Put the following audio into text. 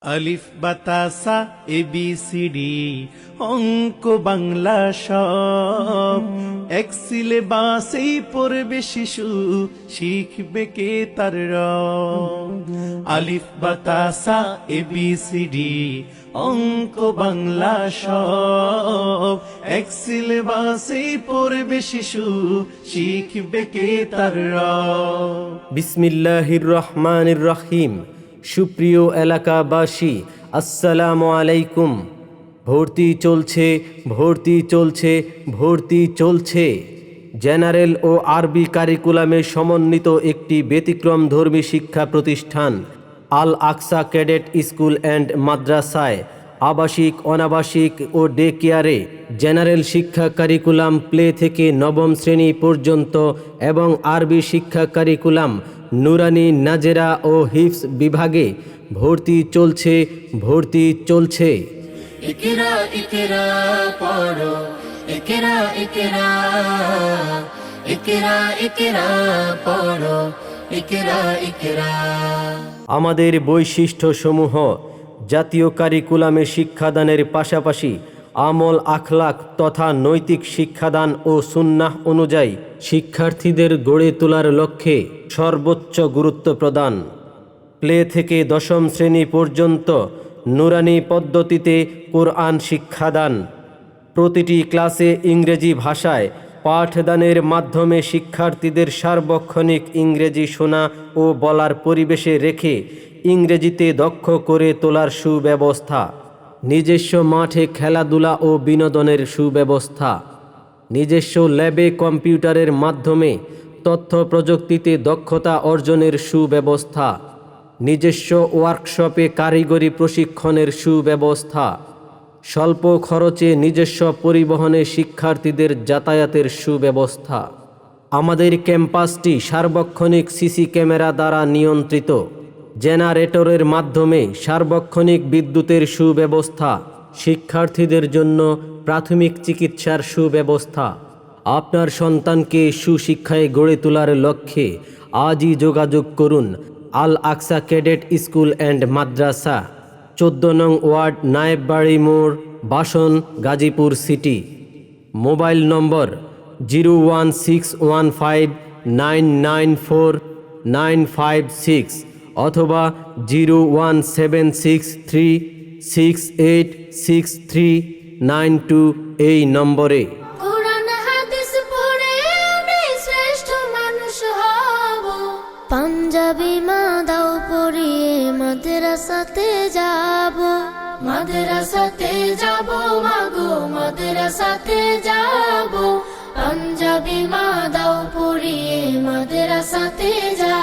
আলিফ বাতাসা ABCD অঙ্ক বাংলা সব এক সিলেবাসেই পড়বে শিশু শিখবে কে তার রব। আলিফ বাতাসা ABCD অঙ্ক বাংলা সব এক সিলেবাসেই পড়বে শিশু শিখবে কে তার রব। বিসমিল্লাহির রহমানির রহিম। সুপ্রিয় এলাকাবাসী, আসসালামু আলাইকুম। ভর্তি চলছে, ভর্তি চলছে, ভর্তি চলছে। জেনারেল ও আরবি কারিকুলামে সমন্বিত একটি ব্যতিক্রমধর্মী শিক্ষা প্রতিষ্ঠান আল আকসা ক্যাডেট স্কুল অ্যান্ড মাদ্রাসায় আবাসিক, অনাবাসিক ও ডে কেয়ারে জেনারেল শিক্ষা কারিকুলাম প্লে থেকে নবম শ্রেণী পর্যন্ত এবং আরবি শিক্ষা কারিকুলাম নুরানি, নাজেরা ও হিফজ বিভাগে ভর্তি চলছে, ভর্তি চলছে। ইকরা ইকরা পড়ো, ইকরা ইকরা, ইকরা ইকরা পড়ো, ইকরা ইকরা। আমাদের বৈশিষ্ট্যসমূহ: জাতীয় কারিকুলামে শিক্ষাদানের পাশাপাশি আমল, আখলাক তথা নৈতিক শিক্ষাদান ও সুন্নাহ অনুযায়ী শিক্ষার্থীদের গড়ে তোলার লক্ষ্যে সর্বোচ্চ গুরুত্ব প্রদান। প্লে থেকে দশম শ্রেণী পর্যন্ত নুরানি পদ্ধতিতে কোরআন শিক্ষাদান। প্রতিটি ক্লাসে ইংরেজি ভাষায় পাঠদানের মাধ্যমে শিক্ষার্থীদের সার্বক্ষণিক ইংরেজি শোনা ও বলার পরিবেশে রেখে ইংরেজিতে দক্ষ করে তোলার সুব্যবস্থা। নিজস্ব মাঠে খেলাধুলা ও বিনোদনের সুব্যবস্থা। নিজস্ব ল্যাবে কম্পিউটারের মাধ্যমে তথ্য প্রযুক্তিতে দক্ষতা অর্জনের সুব্যবস্থা। নিজস্ব ওয়ার্কশপে কারিগরি প্রশিক্ষণের সুব্যবস্থা। স্বল্প খরচে নিজস্ব পরিবহনে শিক্ষার্থীদের যাতায়াতের সুব্যবস্থা। আমাদের ক্যাম্পাসটি সার্বক্ষণিক সিসি ক্যামেরা দ্বারা নিয়ন্ত্রিত। জেনারেটরের মাধ্যমে সার্বক্ষণিক বিদ্যুতের সুব্যবস্থা। শিক্ষার্থীদের জন্য প্রাথমিক চিকিৎসার সুব্যবস্থা। আপনার সন্তানকে সুশিক্ষায় গড়ে তোলার লক্ষ্যে আজই যোগাযোগ করুন আল আকসা ক্যাডেট স্কুল অ্যান্ড মাদ্রাসা, 14 নং ওয়ার্ড, নায়েববাড়ি মোড়, বাসন, গাজীপুর সিটি। মোবাইল নম্বর 01615994956 অথবা 01763686392 এই নম্বরে। কোরআন হাদিস পড়ে আমি শ্রেষ্ঠ মানুষ হব। পাঞ্জাবি মাদাও পড়িয়ে মাদ্রাসাতে যাব, মাদ্রাসাতে যাব মাগো, মাদ্রাসাতে যাব। পাঞ্জাবি মাদাও পড়িয়ে মাদ্রাসাতে যাব।